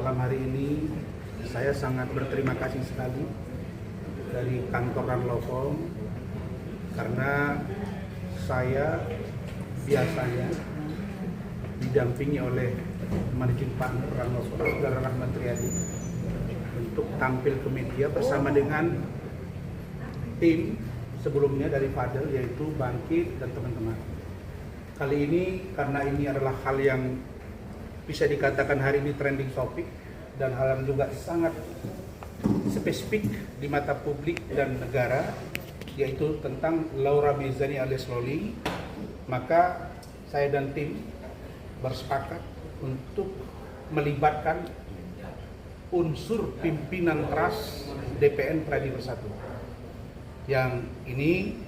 malam hari ini saya sangat berterima kasih sekali dari kantor Ranlofong karena saya biasanya didampingi oleh Managing Partner Ranlofong, Saudara Rahmat Riyadi, untuk tampil ke media bersama dengan tim sebelumnya dari Fadel, yaitu Bangkit dan teman-teman. Kali ini karena ini adalah hal yang bisa dikatakan hari ini trending topik dan hal yang juga sangat spesifik di mata publik dan negara, yaitu tentang Laura Mezani alias Loli, maka saya dan tim bersepakat untuk melibatkan unsur pimpinan TRAS DPN Pradi Bersatu. Yang ini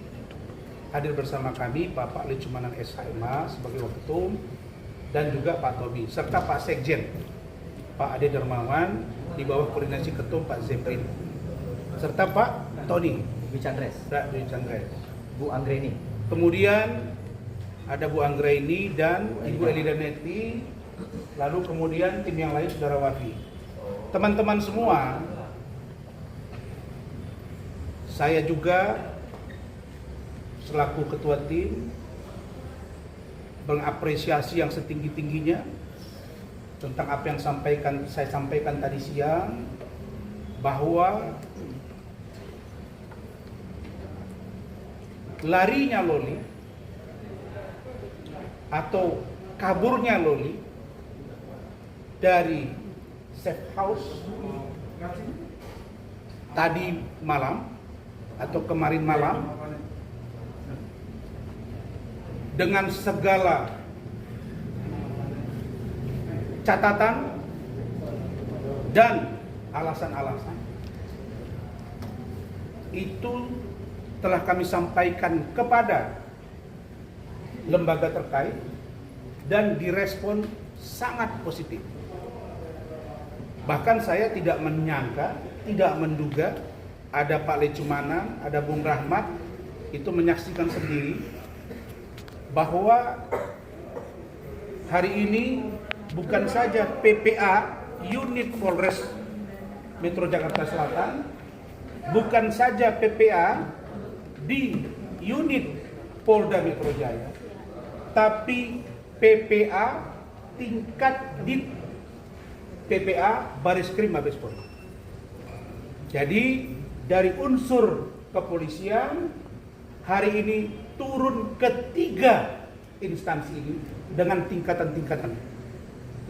hadir bersama kami Bapak Lecumanan SHMA sebagai Waketum, dan juga Pak Tobi, serta Pak Sekjen, Pak Ade Dermawan, di bawah koordinasi Ketum Pak Zeprin, serta Pak Tony Wicandres, Bu Anggreni. Kemudian ada Bu Anggreni dan Ibu Elida Neti, lalu kemudian tim yang lain Saudara Wafi. Teman-teman semua, saya juga selaku ketua tim mengapresiasi yang setinggi-tingginya tentang apa yang saya sampaikan tadi siang, bahwa larinya Loli atau kaburnya Loli dari safe house tadi malam atau kemarin malam dengan segala catatan dan alasan-alasan itu telah kami sampaikan kepada lembaga terkait dan direspon sangat positif. Bahkan saya tidak menyangka, tidak menduga ada Pak Lecumanan, ada Bung Rahmat itu menyaksikan sendiri bahwa hari ini bukan saja PPA Unit Polres Metro Jakarta Selatan, bukan saja PPA di unit Polda Metro Jaya, tapi PPA tingkat di PPA Bariskrim Mabes Polri. Jadi dari unsur kepolisian hari ini turun ke 3 instansi ini dengan tingkatan-tingkatan.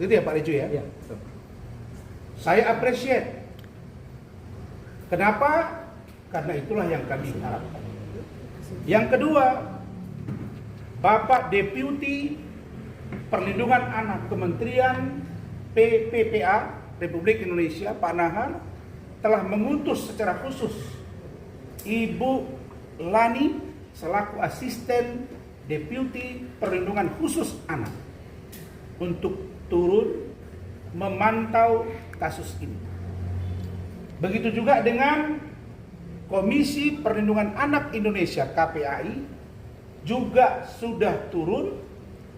Gitu ya Pak Reju ya? Ya. Saya appreciate. Kenapa? Karena itulah yang kami harapkan. Yang kedua, Bapak Deputi Perlindungan Anak Kementerian PPPA Republik Indonesia, Pak Nahar, telah mengutus secara khusus Ibu Lani selaku Asisten Deputi Perlindungan Khusus Anak untuk turun memantau kasus ini. Begitu juga dengan Komisi Perlindungan Anak Indonesia KPAI juga sudah turun,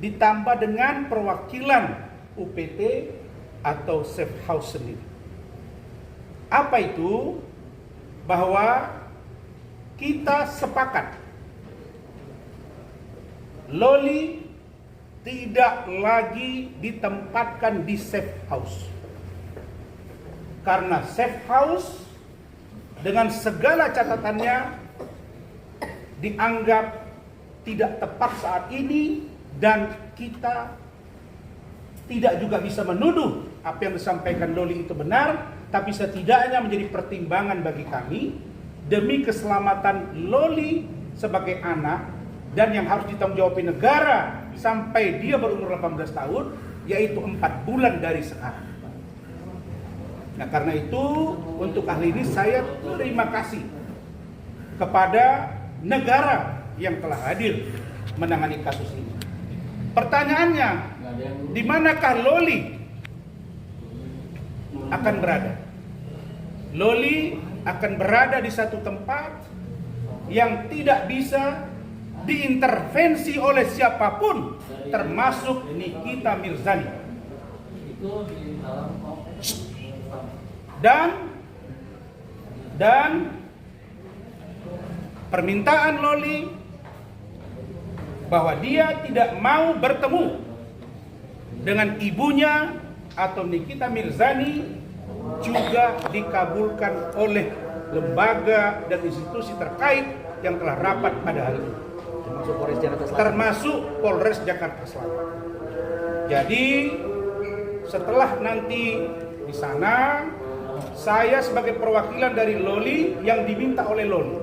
ditambah dengan perwakilan UPT atau safe house sendiri. Apa itu? Bahwa kita sepakat Loli tidak lagi ditempatkan di safe house. Karena safe house dengan segala catatannya dianggap tidak tepat saat ini, dan kita tidak juga bisa menuduh apa yang disampaikan Loli itu benar, tapi setidaknya menjadi pertimbangan bagi kami demi keselamatan Loli sebagai anak dan yang harus ditanggungjawabkan negara sampai dia berumur 18 tahun, yaitu 4 bulan dari sekarang. Nah, karena itu untuk kali ini saya terima kasih kepada negara yang telah hadir menangani kasus ini. Pertanyaannya, di manakah Loli akan berada? Loli akan berada di satu tempat yang tidak bisa diintervensi oleh siapapun, termasuk Nikita Mirzani. Dan permintaan Loli bahwa dia tidak mau bertemu dengan ibunya atau Nikita Mirzani juga dikabulkan oleh lembaga dan institusi terkait yang telah rapat pada hari ini, termasuk Polres Jakarta Selatan. Jadi setelah nanti di sana, saya sebagai perwakilan dari Loli yang diminta oleh Loli,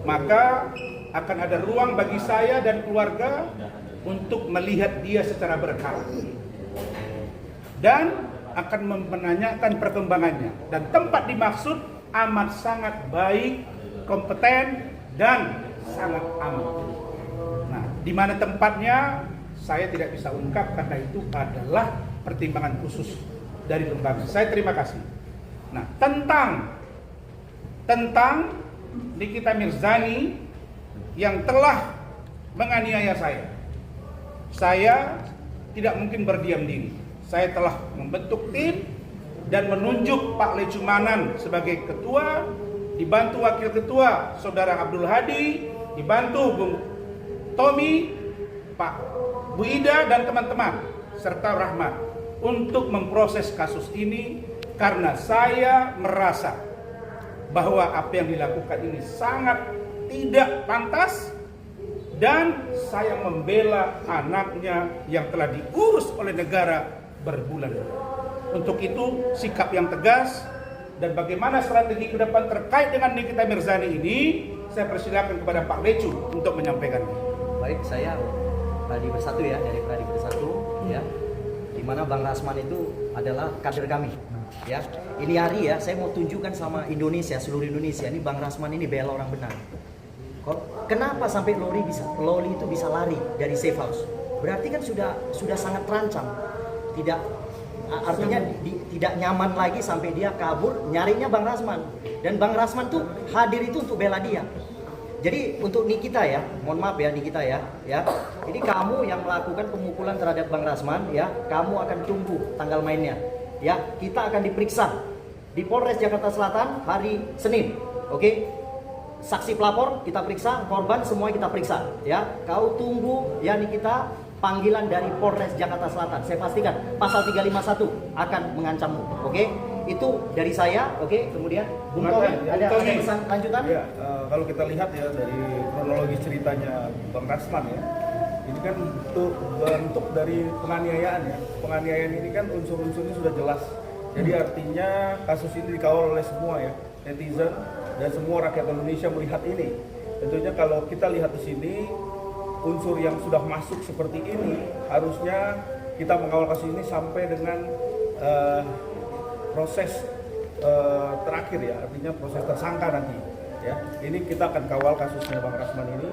maka akan ada ruang bagi saya dan keluarga untuk melihat dia secara berkala dan akan menanyakan perkembangannya. Dan tempat dimaksud amat sangat baik, kompeten, dan sangat aman. Nah, di mana tempatnya saya tidak bisa ungkap karena itu adalah pertimbangan khusus dari lembaga. Saya terima kasih. Nah, tentang Nikita Mirzani yang telah menganiaya saya tidak mungkin berdiam diri. Saya telah membentuk tim dan menunjuk Pak Lecumanan sebagai ketua, dibantu wakil ketua Saudara Abdul Hadi, dibantu Bung Tommy, Pak Bu Ida dan teman-teman serta Rahmat untuk memproses kasus ini, karena saya merasa bahwa apa yang dilakukan ini sangat tidak pantas dan saya membela anaknya yang telah diurus oleh negara berbulan-bulan. Untuk itu sikap yang tegas dan bagaimana strategi ke depan terkait dengan Nikita Mirzani ini, saya persilakan kepada Pak Lecu untuk menyampaikannya. Baik, saya Pradi Bersatu ya, dari Pradi Bersatu ya, di mana Bang Rasman itu adalah kader kami ya. Ini hari ya, saya mau tunjukkan sama Indonesia, seluruh Indonesia, ini Bang Rasman ini bela orang benar. Kenapa sampai Loli itu bisa lari dari safe house? Berarti kan sudah sangat terancam. Artinya tidak nyaman lagi sampai dia kabur nyarinya Bang Rasman. Dan Bang Rasman tuh hadir itu untuk bela dia. Jadi untuk Nikita ya, mohon maaf ya Nikita ya. Ini kamu yang melakukan pemukulan terhadap Bang Rasman ya, kamu akan tunggu tanggal mainnya. Ya, kita akan diperiksa di Polres Jakarta Selatan hari Senin. Oke? Saksi pelapor kita periksa, korban semua kita periksa ya. Kau tunggu ya Nikita panggilan dari Polres Jakarta Selatan. Saya pastikan pasal 351 akan mengancammu. Oke? Itu dari saya. Oke? Kemudian Bung Tommy ada pesan lanjutan? Ya, kalau kita lihat ya dari kronologi ceritanya Bang Rasman ya, ini kan bentuk dari penganiayaan ya. Penganiayaan ini kan unsur-unsurnya sudah jelas. Jadi artinya kasus ini dikawal oleh semua ya, netizen dan semua rakyat Indonesia melihat ini. Tentunya kalau kita lihat di sini unsur yang sudah masuk seperti ini, harusnya kita mengawal kasus ini sampai dengan proses terakhir ya, artinya proses tersangka nanti ya. Ini kita akan kawal kasusnya Bang Rasman ini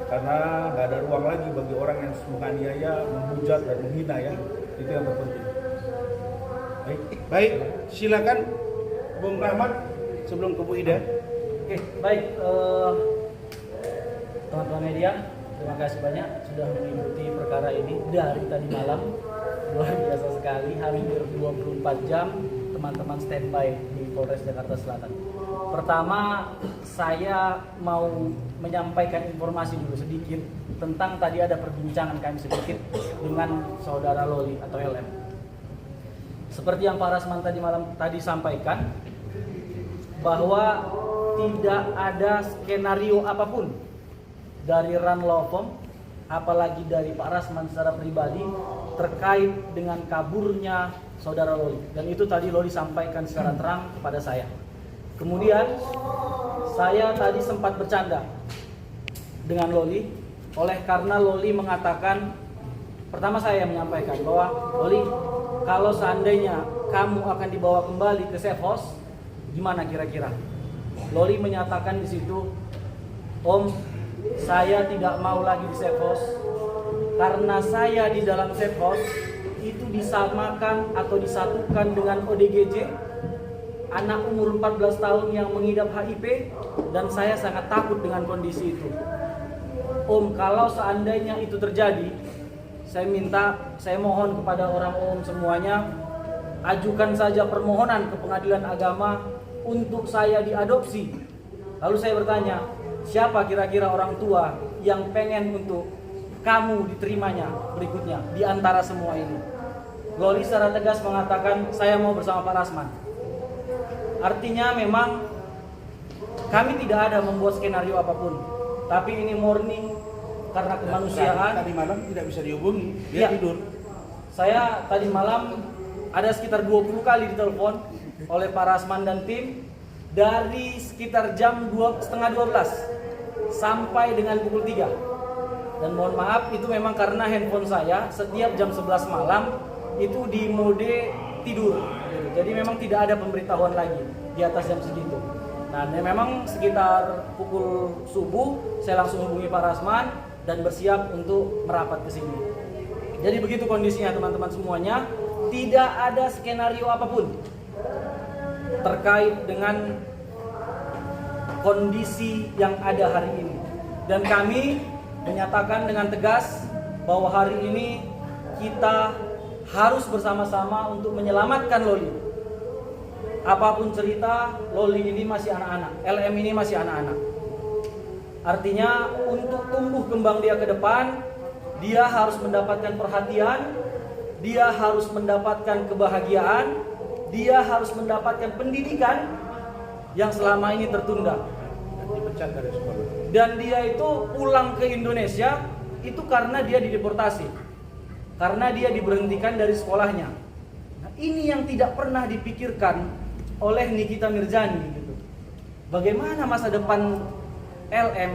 karena nggak ada ruang lagi bagi orang yang menganiaya, menghujat dan menghina ya. Itu yang terpenting. Baik, silakan Bung Rahmat sebelum ke Bu Ida. Oke, baik teman-teman media, terima kasih banyak sudah mengikuti perkara ini dari tadi malam. Luar biasa sekali, hampir 24 jam teman-teman standby di Polres Jakarta Selatan. Pertama, saya mau menyampaikan informasi dulu sedikit tentang tadi ada perbincangan kami sedikit dengan saudara Loli atau LM. Seperti yang Pak Rasman tadi sampaikan, bahwa tidak ada skenario apapun dari Ran Lofom, apalagi dari Pak Rasman secara pribadi terkait dengan kaburnya saudara Loli. Dan itu tadi Loli sampaikan secara terang kepada saya. Kemudian saya tadi sempat bercanda dengan Loli, oleh karena Loli mengatakan, pertama saya menyampaikan bahwa Loli, kalau seandainya kamu akan dibawa kembali ke safe house, gimana kira-kira? Loli menyatakan di situ, Om, saya tidak mau lagi di safe house karena saya di dalam safe house itu disamakan atau disatukan dengan ODGJ, anak umur 14 tahun yang mengidap HIV, dan saya sangat takut dengan kondisi itu. Om, kalau seandainya itu terjadi, saya mohon kepada orang umum semuanya, ajukan saja permohonan ke pengadilan agama untuk saya diadopsi. Lalu saya bertanya, siapa kira-kira orang tua yang pengen untuk kamu diterimanya berikutnya di antara semua ini? Loli secara tegas mengatakan, saya mau bersama Pak Rasman. Artinya memang kami tidak ada membuat skenario apapun, tapi ini murni karena kemanusiaan. Tadi malam tidak bisa dihubungi, Iya. dia tidur. Saya tadi malam ada sekitar 20 kali ditelepon oleh Pak Rasman dan tim dari sekitar jam 11:30 sampai dengan pukul 3. Dan mohon maaf, itu memang karena handphone saya setiap jam 11 malam itu di mode tidur. Jadi memang tidak ada pemberitahuan lagi di atas jam segitu. Nah, memang sekitar pukul subuh saya langsung hubungi Pak Rasman dan bersiap untuk merapat ke sini. Jadi begitu kondisinya teman-teman semuanya, tidak ada skenario apapun terkait dengan kondisi yang ada hari ini. Dan kami menyatakan dengan tegas bahwa hari ini kita harus bersama-sama untuk menyelamatkan Loli. Apapun cerita, Loli ini masih anak-anak, LM ini masih anak-anak. Artinya untuk tumbuh kembang dia ke depan, dia harus mendapatkan perhatian, dia harus mendapatkan kebahagiaan, dia harus mendapatkan pendidikan yang selama ini tertunda. Dipecat dari sekolah. Dan dia itu pulang ke Indonesia itu karena dia dideportasi, karena dia diberhentikan dari sekolahnya. Nah, ini yang tidak pernah dipikirkan oleh Nikita Mirzani gitu. Bagaimana masa depan LM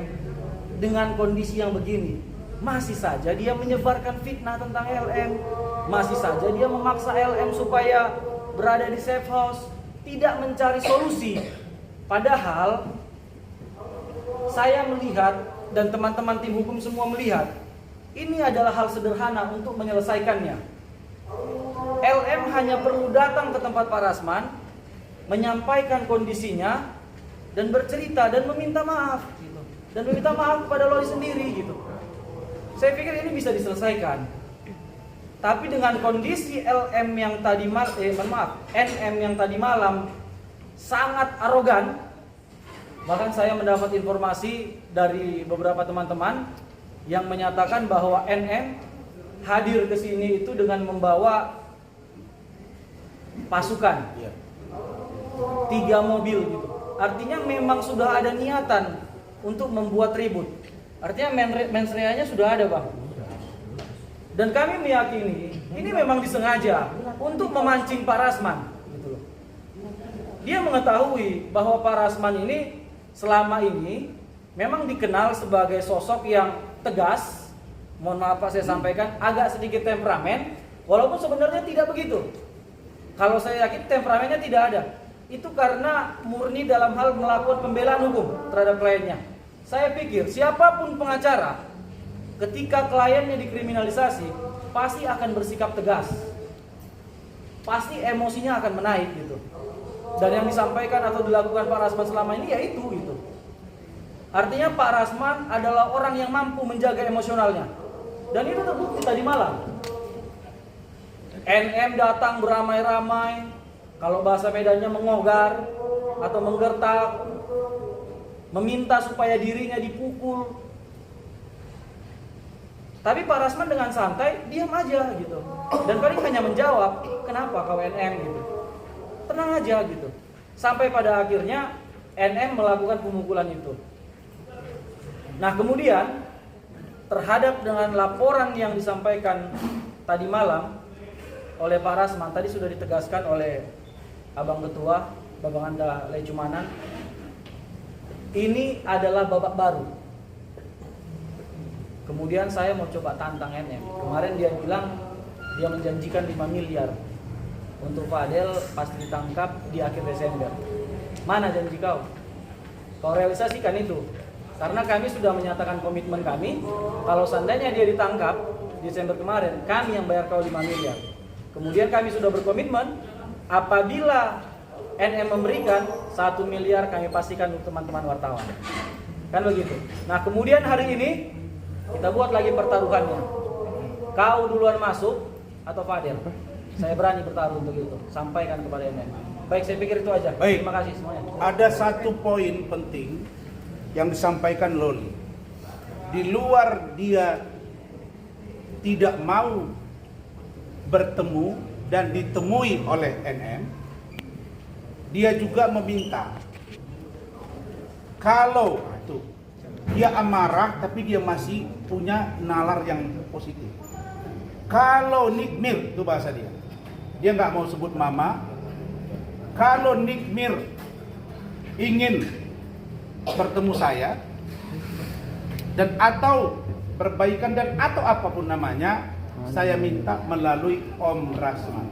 dengan kondisi yang begini? Masih saja dia menyebarkan fitnah tentang LM, masih saja dia memaksa LM supaya berada di safe house, tidak mencari solusi. Padahal saya melihat dan teman-teman tim hukum semua melihat, ini adalah hal sederhana untuk menyelesaikannya. LM hanya perlu datang ke tempat Pak Rasman, menyampaikan kondisinya dan bercerita dan meminta maaf gitu. Dan meminta maaf kepada Loli sendiri gitu. Saya pikir ini bisa diselesaikan. Tapi dengan kondisi LM yang tadi NM yang tadi malam sangat arogan. Bahkan saya mendapat informasi dari beberapa teman-teman yang menyatakan bahwa NM hadir ke sini itu dengan membawa pasukan. 3 mobil gitu. Artinya memang sudah ada niatan untuk membuat ribut. Artinya mens reanya sudah ada, Bang. Dan kami meyakini ini memang disengaja untuk memancing Pak Rasman gitu loh. Dia mengetahui bahwa Pak Rasman ini selama ini memang dikenal sebagai sosok yang tegas. Mohon maaf Pak, saya sampaikan agak sedikit temperamen, walaupun sebenarnya tidak begitu. Kalau saya yakin temperamennya tidak ada. Itu karena murni dalam hal melakukan pembelaan hukum terhadap kliennya. Saya pikir siapapun pengacara, ketika kliennya dikriminalisasi, pasti akan bersikap tegas. Pasti emosinya akan menaik gitu. Dan yang disampaikan atau dilakukan Pak Rasman selama ini ya itu gitu. Artinya Pak Rasman adalah orang yang mampu menjaga emosionalnya. Dan itu terbukti tadi malam. NM datang beramai-ramai, kalau bahasa Medannya mengogar atau menggertak, meminta supaya dirinya dipukul. Tapi Pak Rasman dengan santai diam aja gitu. Dan paling hanya menjawab, "Kenapa kau NM?" gitu. Tenang aja gitu. Sampai pada akhirnya NM melakukan pemukulan itu. Nah, kemudian terhadap dengan laporan yang disampaikan tadi malam oleh Pak Rasman, tadi sudah ditegaskan oleh Abang Ketua, Babang Anda Lecumanan, ini adalah babak baru. Kemudian saya mau coba tantang NM. Kemarin dia bilang dia menjanjikan 5 miliar untuk Fadel pasti ditangkap di akhir Desember. Mana janji kau? Kau realisasikan itu. Karena kami sudah menyatakan komitmen kami, kalau seandainya dia ditangkap Desember kemarin, kami yang bayar kau 5 miliar. Kemudian kami sudah berkomitmen, apabila NM memberikan 1 miliar kami pastikan untuk teman-teman wartawan. Kan begitu. Nah, kemudian hari ini kita buat lagi pertaruhannya. Kau duluan masuk atau Fadil? Saya berani bertaruh untuk itu. Sampaikan kepada MM. Baik, saya pikir itu aja. Baik. Terima kasih semuanya. Ada satu poin penting yang disampaikan Loli. Di luar dia tidak mau bertemu dan ditemui oleh NM, dia juga meminta kalau dia amarah tapi dia masih punya nalar yang positif. Kalau Nikmir, itu bahasa dia nggak mau sebut mama. Kalau Nikmir ingin bertemu saya dan atau perbaikan dan atau apapun namanya, saya minta melalui Om Rasman.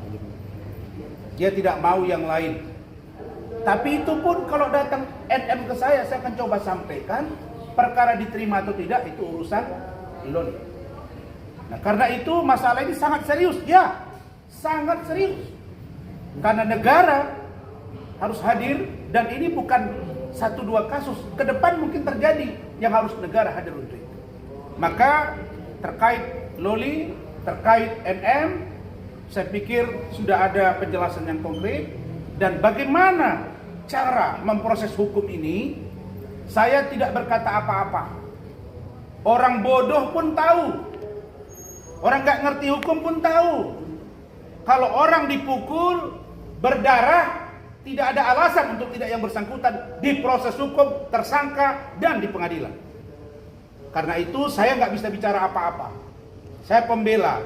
Dia tidak mau yang lain. Tapi itu pun kalau datang NM ke saya akan coba sampaikan. Perkara diterima atau tidak itu urusan Loli. Nah, karena itu masalah ini sangat serius. Ya, sangat serius. Karena negara harus hadir dan ini bukan 1-2 kasus. Ke depan mungkin terjadi yang harus negara hadir untuk itu. Maka terkait Loli, terkait NM, saya pikir sudah ada penjelasan yang konkret dan bagaimana cara memproses hukum ini. Saya tidak berkata apa-apa. Orang bodoh pun tahu. Orang nggak ngerti hukum pun tahu. Kalau orang dipukul, berdarah, tidak ada alasan untuk tidak yang bersangkutan diproses hukum, tersangka, dan di pengadilan. Karena itu saya nggak bisa bicara apa-apa. Saya pembela.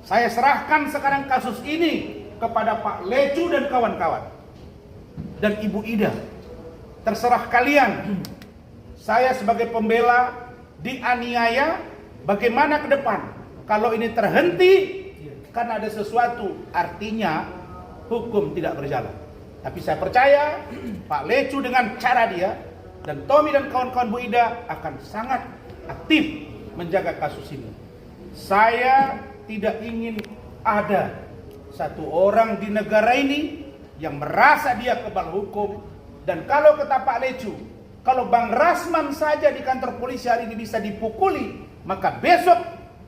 Saya serahkan sekarang kasus ini kepada Pak Lecu dan kawan-kawan. Dan Ibu Ida. Terserah kalian. Saya sebagai pembela dianiaya, bagaimana ke depan? Kalau ini terhenti karena ada sesuatu, artinya hukum tidak berjalan. Tapi saya percaya Pak Lecu dengan cara dia dan Tommy dan kawan-kawan Bu Ida akan sangat aktif menjaga kasus ini. Saya tidak ingin ada satu orang di negara ini yang merasa dia kebal hukum. Dan kalau kata Pak Lecu, kalau Bang Rasman saja di kantor polisi hari ini bisa dipukuli, maka besok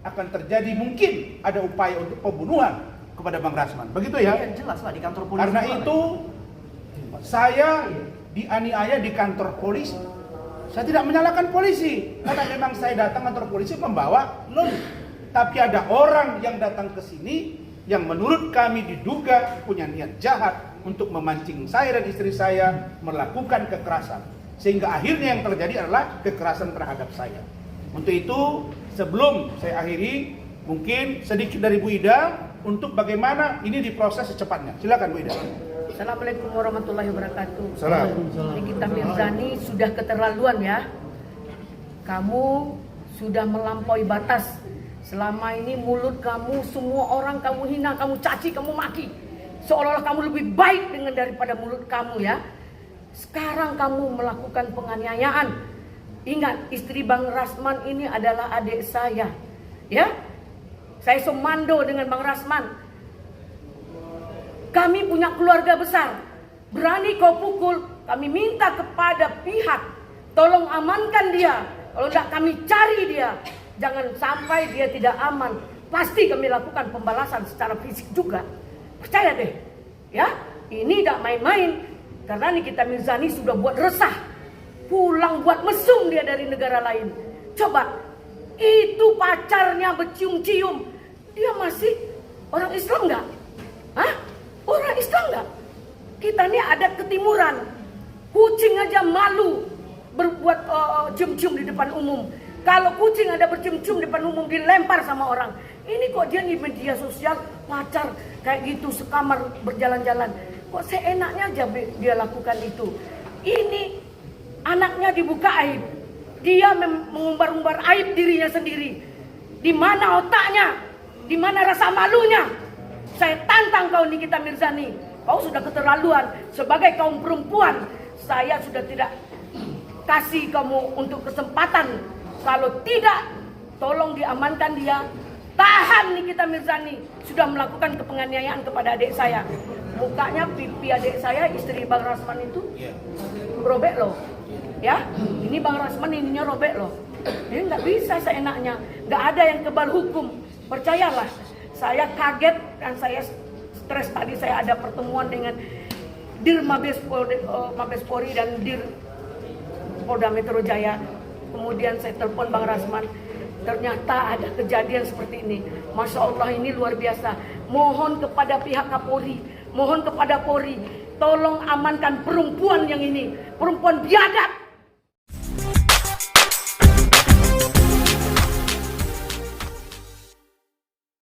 akan terjadi mungkin ada upaya untuk pembunuhan kepada Bang Rasman. Begitu ya? Iya, jelas lah di kantor polisi. Karena itu saya dianiaya di kantor polisi. Saya tidak menyalahkan polisi, karena memang saya datang kantor polisi membawa Loli. Tapi ada orang yang datang ke sini yang menurut kami diduga punya niat jahat untuk memancing saya dan istri saya melakukan kekerasan. Sehingga akhirnya yang terjadi adalah kekerasan terhadap saya. Untuk itu, sebelum saya akhiri, mungkin sedikit dari Bu Ida untuk bagaimana ini diproses secepatnya. Silakan Bu Ida. Assalamualaikum warahmatullahi wabarakatuh. Salam. Nikita Mirzani sudah keterlaluan ya. Kamu sudah melampaui batas. Selama ini mulut kamu semua orang kamu hina, kamu caci, kamu maki. Seolah-olah kamu lebih baik dengan daripada mulut kamu ya. Sekarang kamu melakukan penganiayaan. Ingat, istri Bang Rasman ini adalah adik saya. Ya, saya semando dengan Bang Rasman. Kami punya keluarga besar. Berani kau pukul, kami minta kepada pihak, tolong amankan dia. Kalau tidak kami cari dia. Jangan sampai dia tidak aman. Pasti kami lakukan pembalasan secara fisik juga. Percaya deh, ya, ini tidak main-main. Karena Nikita Mirzani sudah buat resah. Pulang buat mesum dia dari negara lain. Coba, itu pacarnya bercium-cium. Dia masih orang Islam nggak? Hah? Orang Islam nggak? Kita ini ada ketimuran. Kucing aja malu berbuat cium-cium di depan umum. Kalau kucing ada bercium-cium di depan umum dilempar sama orang. Ini kok dia di media sosial pacar kayak gitu sekamar berjalan-jalan. Kok seenaknya aja dia lakukan itu. Ini anaknya dibuka aib. Dia mengumbar-umbar aib dirinya sendiri. Di mana otaknya? Di mana rasa malunya? Saya tantang kau Nikita Mirzani. Kau sudah keterlaluan. Sebagai kaum perempuan, saya sudah tidak kasih kamu untuk kesempatan. Kalau tidak, tolong diamankan dia. Tahan Nikita Mirzani. Sudah melakukan penganiayaan kepada adik saya. Mukanya pipi adik saya, istri Bang Rasman itu robek loh. Ya, ini Bang Rasman ininya robek loh. Dia nggak bisa seenaknya. Nggak ada yang kebal hukum. Percayalah, saya kaget dan saya stres tadi. Saya ada pertemuan dengan Dir Mabes Polri dan Dir Polda Metro Jaya. Kemudian saya telepon Bang Rasman. Ternyata ada kejadian seperti ini. Masya Allah, ini luar biasa. Mohon kepada pihak Kapolri, mohon kepada Polri, tolong amankan perempuan yang ini, perempuan biadab.